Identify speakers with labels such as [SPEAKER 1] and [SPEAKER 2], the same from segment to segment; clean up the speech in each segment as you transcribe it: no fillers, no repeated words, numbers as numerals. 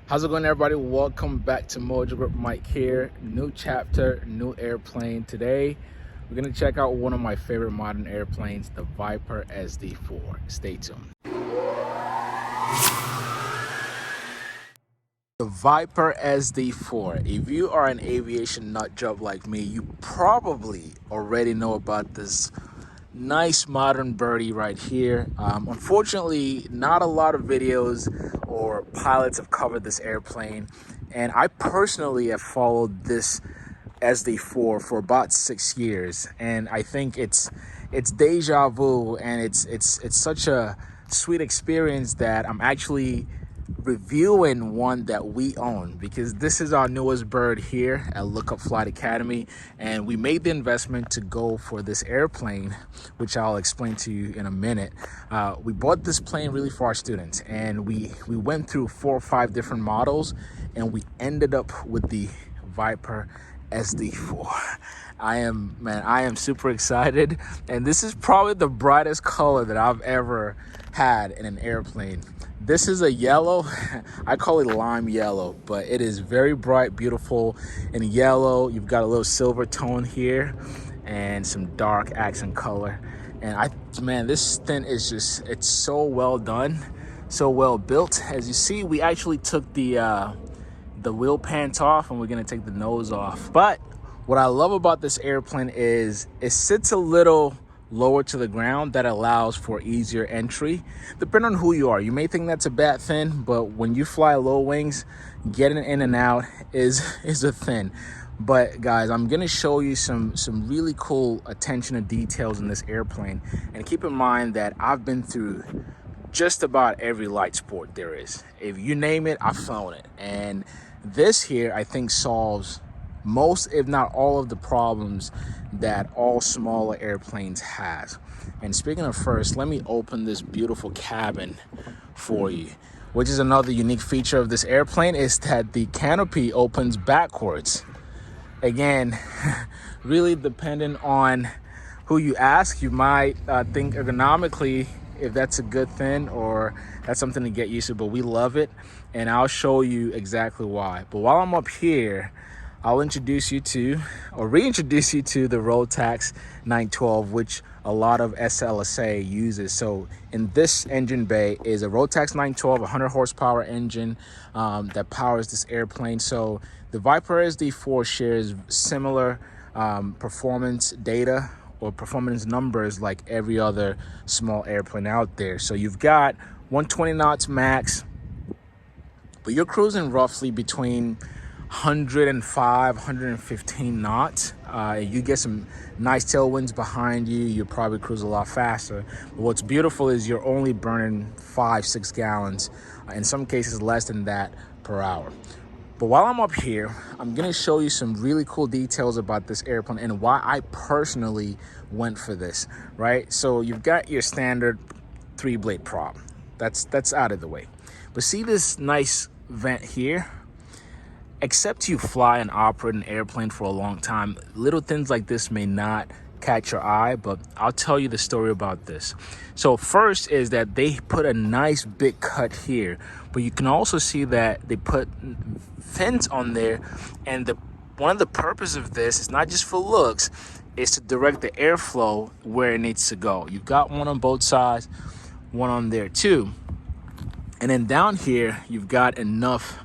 [SPEAKER 1] How's it going, everybody? Welcome back to Mojo Group. Mike here. New chapter, new airplane. Today we're going to check out one of my favorite modern airplanes, the Viper SD4. Stay tuned. The Viper SD4. If you are an aviation nut job like me, you probably already know about this nice modern birdie right here. Unfortunately, not a lot of videos or pilots have covered this airplane, and I personally have followed this SD4 for about 6 years, and I think it's deja vu, and it's such a sweet experience that I'm actually reviewing one that we own, because this is our newest bird here at Lookup Flight Academy, and we made the investment to go for this airplane, which I'll explain to you in a minute. We bought this plane really for our students, and we went through 4 or 5 different models, and we ended up with the Viper SD4. I am super excited, and this is probably the brightest color that I've ever had in an airplane. This is a yellow. I call it lime yellow, but it is very bright, beautiful in yellow. You've got a little silver tone here and some dark accent color. And this thing is just, it's so well done, so well built. As you see, we actually took the wheel pants off, and we're gonna take the nose off. But what I love about this airplane is it sits a little lower to the ground. That allows for easier entry. Depending on who you are, you may think that's a bad thing, but when you fly low wings, getting in and out is a thing. But guys, I'm gonna show you some really cool attention to details in this airplane, and keep in mind that I've been through just about every light sport there is. If you name it, I've flown it, and this here I think solves most, if not all, of the problems that all smaller airplanes has. And speaking of first, let me open this beautiful cabin for you, which is another unique feature of this airplane, is that the canopy opens backwards. Again, really dependent on who you ask, you might think ergonomically if that's a good thing or that's something to get used to, but we love it, and I'll show you exactly why. But while I'm up here, I'll reintroduce you to the Rotax 912, which a lot of SLSA uses. So in this engine bay is a Rotax 912, 100 horsepower engine that powers this airplane. So the Viper SD4 shares similar performance data or performance numbers like every other small airplane out there. So you've got 120 knots max, but you're cruising roughly between 105, 115 knots. You get some nice tailwinds behind you, you'll probably cruise a lot faster. But what's beautiful is you're only burning 5-6 gallons, in some cases less than that, per hour. But while I'm up here, I'm gonna show you some really cool details about this airplane and why I personally went for this, right? So you've got your standard 3-blade prop. That's out of the way. But see this nice vent here? Except you fly and operate an airplane for a long time, little things like this may not catch your eye, but I'll tell you the story about this. So first is that they put a nice big cut here, but you can also see that they put fins on there, and one of the purposes of this is not just for looks, is to direct the airflow where it needs to go. You've got one on both sides, one on there too. And then down here, you've got enough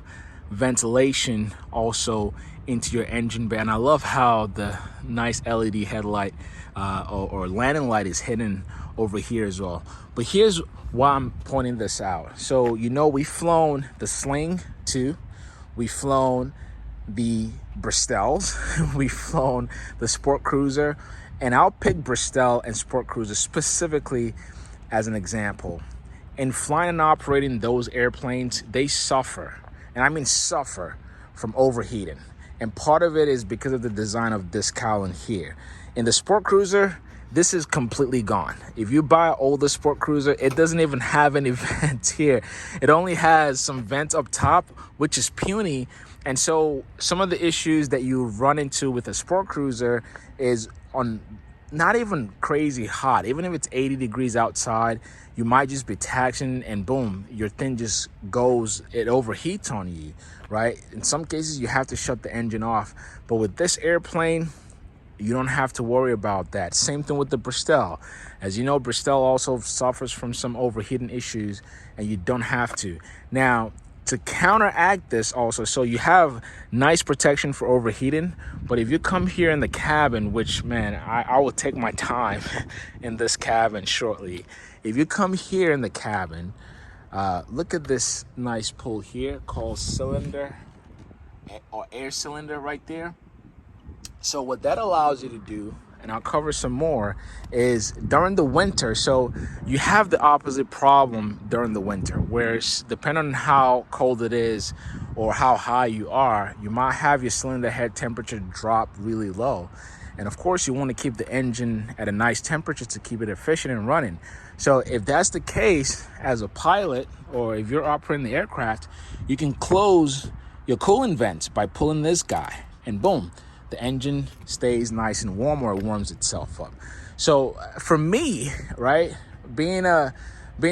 [SPEAKER 1] ventilation also into your engine bay. And I love how the nice LED headlight or landing light is hidden over here as well. But here's why I'm pointing this out. So, we've flown the Sling 2, we've flown the Bristows, we've flown the Sport Cruiser, and I'll pick Bristol and Sport Cruiser specifically as an example. In flying and operating those airplanes, they suffer, and I mean suffer, from overheating. And part of it is because of the design of this cowling here. In the Sport Cruiser, this is completely gone. If you buy an older Sport Cruiser, it doesn't even have any vents here. It only has some vents up top, which is puny. And so some of the issues that you run into with a Sport Cruiser is on not even crazy hot. Even if it's 80 degrees outside, you might just be taxing and boom, your thing just goes, it overheats on you, right? In some cases, you have to shut the engine off. But with this airplane, you don't have to worry about that. Same thing with the Bristol. As you know, Bristol also suffers from some overheating issues, and you don't have to. Now, to counteract this also, so you have nice protection for overheating, but if you come here in the cabin, which, man, I will take my time in this cabin shortly. If you come here in the cabin, look at this nice pull here called cylinder or air cylinder right there. So what that allows you to do, and I'll cover some more, is during the winter. So you have the opposite problem during the winter, where depending on how cold it is or how high you are, you might have your cylinder head temperature drop really low. And of course, you want to keep the engine at a nice temperature to keep it efficient and running. So if that's the case, as a pilot, or if you're operating the aircraft, you can close your coolant vents by pulling this guy, and boom, the engine stays nice and warm, or it warms itself up. So for me, right, being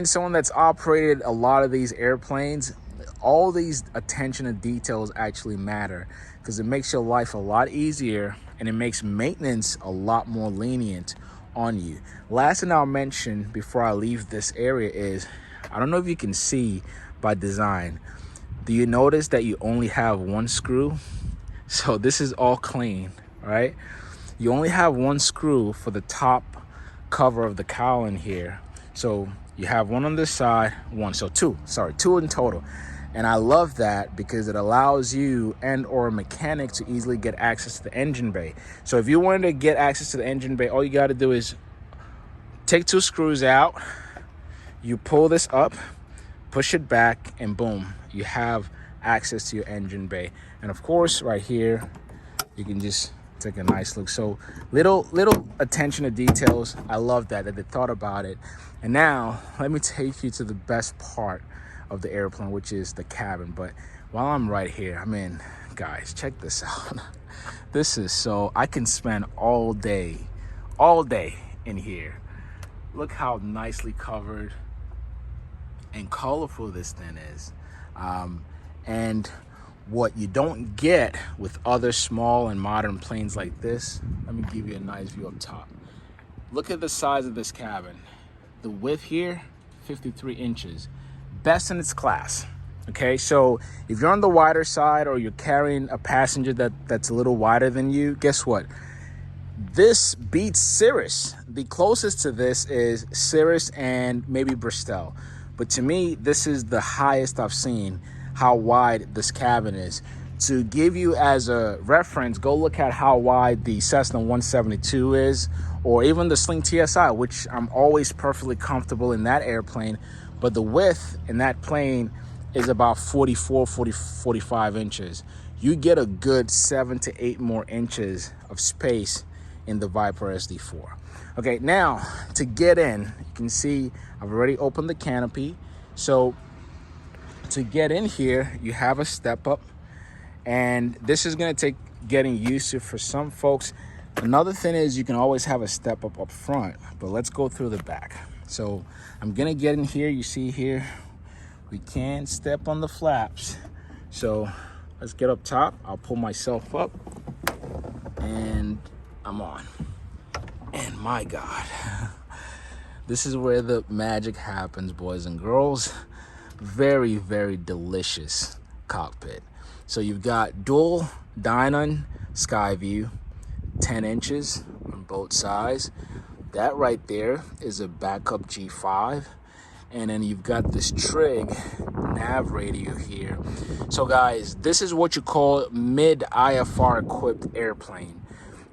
[SPEAKER 1] someone that's operated a lot of these airplanes, all these attention to details actually matter, because it makes your life a lot easier and it makes maintenance a lot more lenient on you. Last thing I'll mention before I leave this area is, I don't know if you can see by design, do you notice that you only have one screw? So this is all clean, right? You only have one screw for the top cover of the cowling here. So you have one on this side, two in total. And I love that because it allows you and or a mechanic to easily get access to the engine bay. So if you wanted to get access to the engine bay, all you got to do is take two screws out, you pull this up, push it back, and boom, you have access to your engine bay. And of course, right here, you can just take a nice look. So little attention to details. I love that they thought about it. And now let me take you to the best part of the airplane, which is the cabin. But while I'm right here, I mean, guys, check this out. This is so, I can spend all day in here. Look how nicely covered and colorful this thing is. And what you don't get with other small and modern planes like this, let me give you a nice view up top. Look at the size of this cabin. The width here, 53 inches. Best in its class. Okay, so if you're on the wider side or you're carrying a passenger that's a little wider than you, guess what? This beats Cirrus. The closest to this is Cirrus and maybe Bristol. But to me, this is the highest I've seen, how wide this cabin is. To give you as a reference, go look at how wide the Cessna 172 is, or even the Sling TSI, which I'm always perfectly comfortable in that airplane. But the width in that plane is about 45 inches. You get a good 7 to 8 more inches of space in the Viper SD4. Okay, now to get in, you can see I've already opened the canopy. So to get in here, you have a step up, and this is gonna take getting used to for some folks. Another thing is you can always have a step up front, but let's go through the back. So I'm gonna get in here. You see here, we can't step on the flaps. So let's get up top. I'll pull myself up and I'm on. And my God, this is where the magic happens, boys and girls. Very, very delicious cockpit. So you've got dual Dynon sky view, 10 inches on both sides. That right there is a backup G5. And then you've got this Trig nav radio here. So guys, this is what you call mid IFR equipped airplane,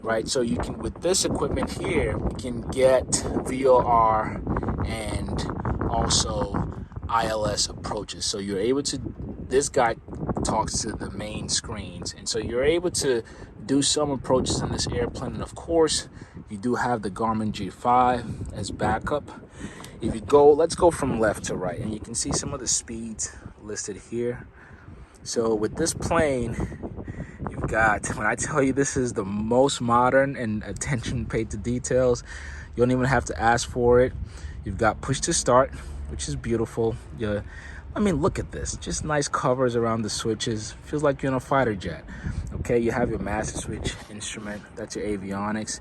[SPEAKER 1] right? So you can, with this equipment here, you can get VOR and also ILS approaches. So you're able to, this guy talks to the main screens. And so you're able to do some approaches in this airplane. And of course, you do have the Garmin G5 as backup. If you go, let's go from left to right, and you can see some of the speeds listed here. So with this plane, you've got, when I tell you this is the most modern and attention paid to details, you don't even have to ask for it. You've got push to start, which is beautiful. I mean, look at this, just nice covers around the switches. Feels like you're in a fighter jet. Okay, you have your master switch instrument, that's your avionics.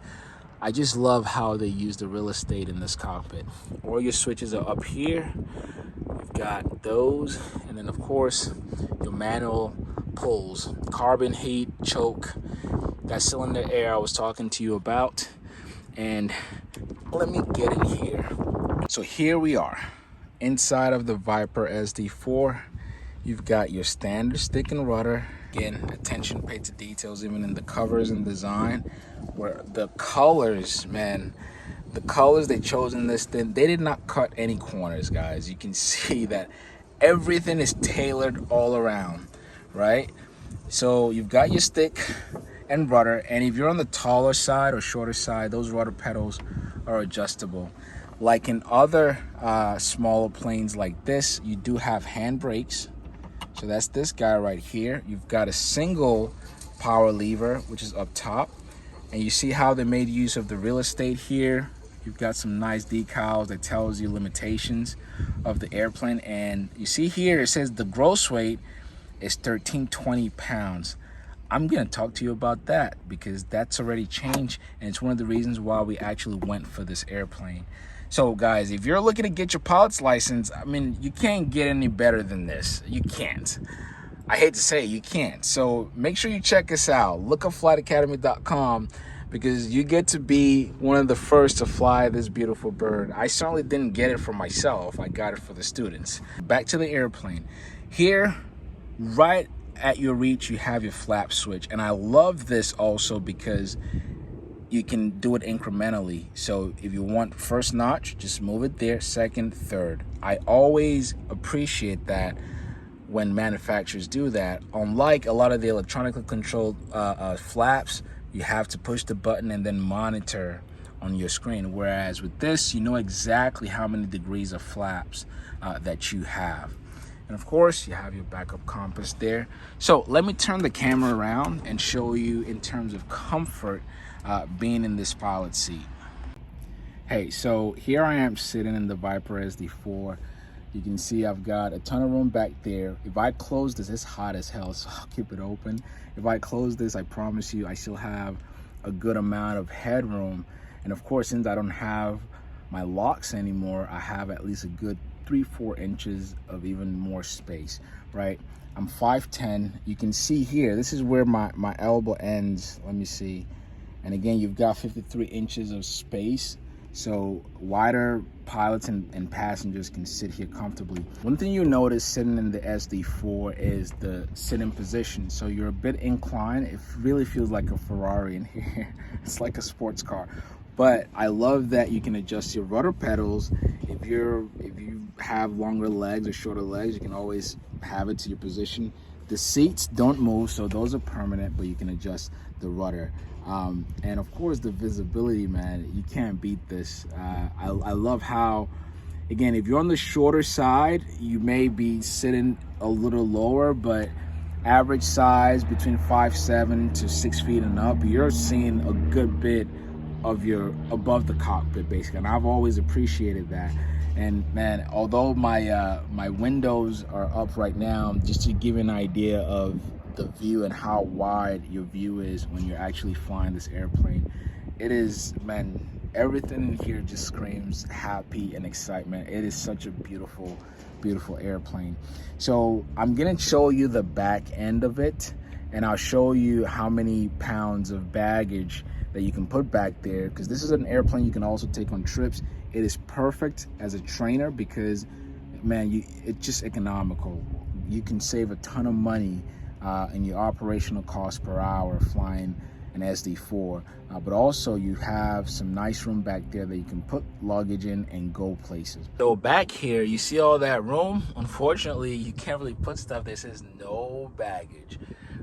[SPEAKER 1] I just love how they use the real estate in this cockpit. All your switches are up here. You've got those, and then of course your manual pulls, carbon heat, choke, that cylinder air I was talking to you about. And let me get in here. So here we are inside of the Viper SD4. You've got your standard stick and rudder. Again, attention paid to details even in the covers and design, where the colors, man, the colors they chose in this thing, they did not cut any corners, guys. You can see that everything is tailored all around, right? So you've got your stick and rudder, and if you're on the taller side or shorter side, those rudder pedals are adjustable. Like in other smaller planes like this, you do have hand brakes. So that's this guy right here. You've got a single power lever, which is up top. And you see how they made use of the real estate here. You've got some nice decals that tells you limitations of the airplane. And you see here, it says the gross weight is 1,320 pounds. I'm gonna talk to you about that because that's already changed. And it's one of the reasons why we actually went for this airplane. So guys, if you're looking to get your pilot's license, I mean, you can't get any better than this. You can't. I hate to say it, you can't. So make sure you check us out. Look up flightacademy.com because you get to be one of the first to fly this beautiful bird. I certainly didn't get it for myself. I got it for the students. Back to the airplane. Here, right at your reach, you have your flap switch. And I love this also because you can do it incrementally. So if you want first notch, just move it there, second, third. I always appreciate that when manufacturers do that. Unlike a lot of the electronically controlled flaps, you have to push the button and then monitor on your screen. Whereas with this, you know exactly how many degrees of flaps that you have. And of course, you have your backup compass there. So let me turn the camera around and show you in terms of comfort being in this pilot seat. Hey, so here I am sitting in the Viper SD4. You can see I've got a ton of room back there. If I close this, it's hot as hell, so I'll keep it open. If I close this, I promise you I still have a good amount of headroom. And of course, since I don't have my locks anymore, I have at least a good 3-4 inches of even more space, right? I'm 5'10". You can see here, this is where my elbow ends. Let me see. And again, you've got 53 inches of space. So wider pilots and passengers can sit here comfortably. One thing you notice sitting in the SD4 is the sitting position. So you're a bit inclined. It really feels like a Ferrari in here. It's like a sports car. But I love that you can adjust your rudder pedals. If you have longer legs or shorter legs, you can always have it to your position. The seats don't move, so those are permanent, but you can adjust the rudder. And of course, the visibility, man, you can't beat this. I love how, again, if you're on the shorter side, you may be sitting a little lower, but average size between 5'7" to 6 feet and up, you're seeing a good bit of your above the cockpit, basically. And I've always appreciated that. And man, although my windows are up right now, just to give you an idea of the view and how wide your view is when you're actually flying this airplane, it is, man, everything in here just screams happy and excitement. It is such a beautiful, beautiful airplane. So I'm gonna show you the back end of it, and I'll show you how many pounds of baggage that you can put back there, because this is an airplane you can also take on trips. It is perfect as a trainer because, man, it's just economical. You can save a ton of money in your operational cost per hour flying an SD4, but also you have some nice room back there that you can put luggage in and go places. So back here, you see all that room? Unfortunately, you can't really put stuff that says no baggage,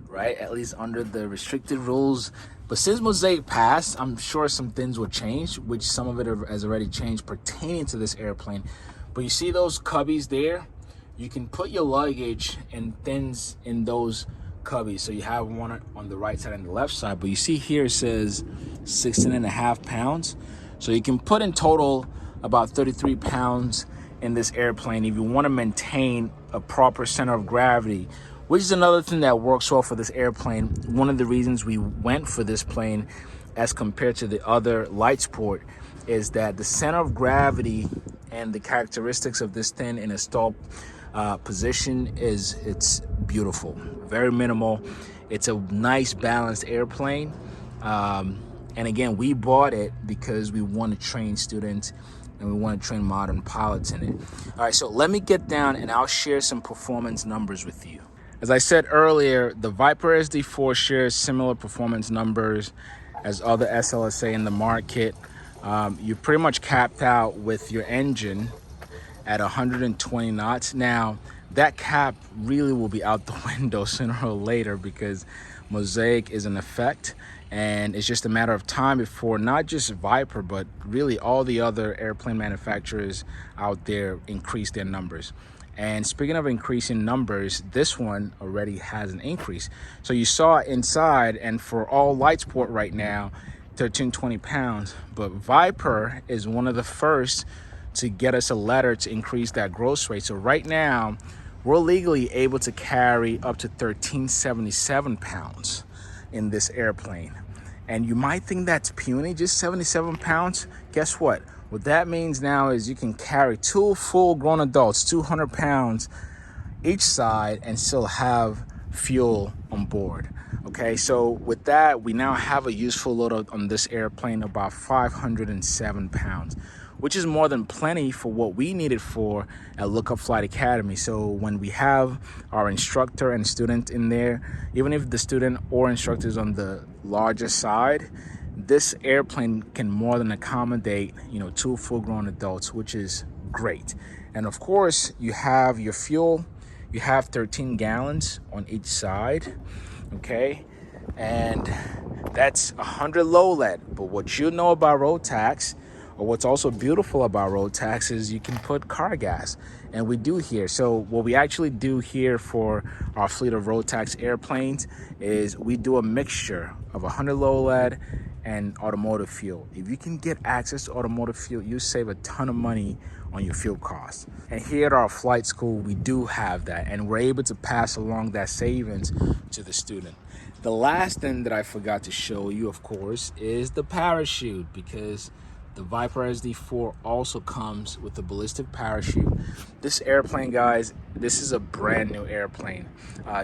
[SPEAKER 1] right? At least under the restricted rules. But since Mosaic passed, I'm sure some things will change, which some of it has already changed pertaining to this airplane. But you see those cubbies there? You can put your luggage and things in those cubbies. So you have one on the right side and the left side, but you see here it says 16.5 pounds. So you can put in total about 33 pounds in this airplane if you want to maintain a proper center of gravity, which is another thing that works well for this airplane. One of the reasons we went for this plane as compared to the other light sport is that the center of gravity and the characteristics of this thing in a stall position it's beautiful, very minimal. It's a nice balanced airplane. And again, we bought it because we want to train students and we want to train modern pilots in it. All right, so let me get down and I'll share some performance numbers with you. As I said earlier, the Viper SD4 shares similar performance numbers as other SLSA in the market. You're pretty much capped out with your engine at 120 knots. Now, that cap really will be out the window sooner or later because Mosaic is in effect, and it's just a matter of time before not just Viper, but really all the other airplane manufacturers out there increase their numbers. And speaking of increasing numbers, this one already has an increase. So you saw inside, and for all light sport right now, 1320 pounds, but Viper is one of the first to get us a letter to increase that gross rate. So right now, we're legally able to carry up to 1377 pounds in this airplane. And you might think that's puny, just 77 pounds. Guess what? What that means now is you can carry 2 full grown adults, 200 pounds each side, and still have fuel on board. Okay, so with that, we now have a useful load on this airplane, about 507 pounds, which is more than plenty for what we needed for at Lookup Flight Academy. So when we have our instructor and student in there, even if the student or instructor is on the larger side, this airplane can more than accommodate, 2 full-grown adults, which is great. And of course, you have your fuel. You have 13 gallons on each side, okay? And that's 100 low lead. But what you know about road tax, or what's also beautiful about road tax, is you can put car gas, and we do here. So what we actually do here for our fleet of road tax airplanes is we do a mixture of 100 low lead and automotive fuel. If you can get access to automotive fuel, you save a ton of money on your fuel costs. And here at our flight school, we do have that, and we're able to pass along that savings to the student. The last thing that I forgot to show you, of course, is the parachute, because the Viper SD4 also comes with a ballistic parachute. This airplane, guys, this is a brand new airplane.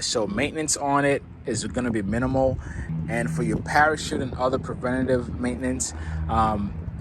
[SPEAKER 1] So maintenance on it is going to be minimal. And for your parachute and other preventative maintenance,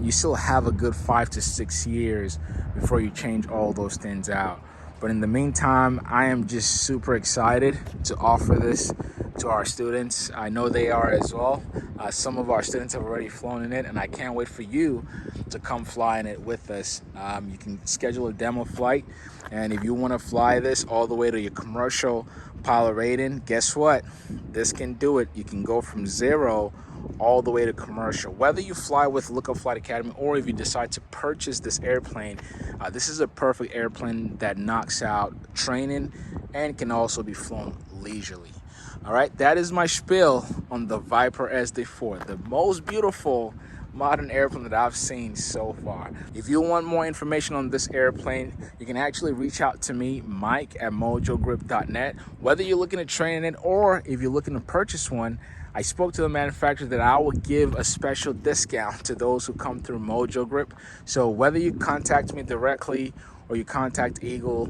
[SPEAKER 1] you still have a good 5 to 6 years before you change all those things out. But in the meantime, I am just super excited to offer this to our students. I know they are as well. Some of our students have already flown in it, and I can't wait for you to come fly in it with us. You can schedule a demo flight, and if you want to fly this all the way to your commercial pilot rating, guess what? This can do it. You can go from 0 all the way to commercial. Whether you fly with Lookup Flight Academy or if you decide to purchase this airplane, this is a perfect airplane that knocks out training and can also be flown leisurely. All right, that is my spiel on the Viper SD4, the most beautiful modern airplane that I've seen so far. If you want more information on this airplane, you can actually reach out to me, Mike, at mojogrip.net. Whether you're looking to train in it or if you're looking to purchase one, I spoke to the manufacturer that I will give a special discount to those who come through Mojo Grip. So whether you contact me directly or you contact Eagle,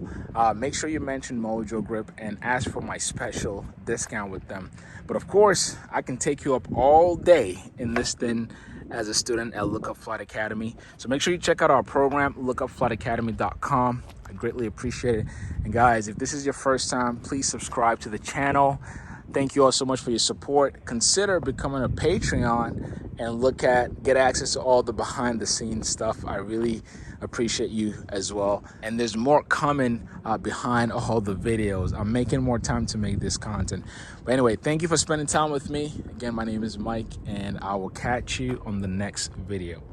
[SPEAKER 1] make sure you mention Mojo Grip and ask for my special discount with them. But of course, I can take you up all day in this thing as a student at Lookup Flight Academy. So make sure you check out our program, lookupflightacademy.com. I greatly appreciate it. And guys, if this is your first time, please subscribe to the channel. Thank you all so much for your support. Consider becoming a Patreon and get access to all the behind the scenes stuff. I really appreciate you as well. And there's more coming behind all the videos. I'm making more time to make this content. But anyway, thank you for spending time with me. Again, my name is Mike, and I will catch you on the next video.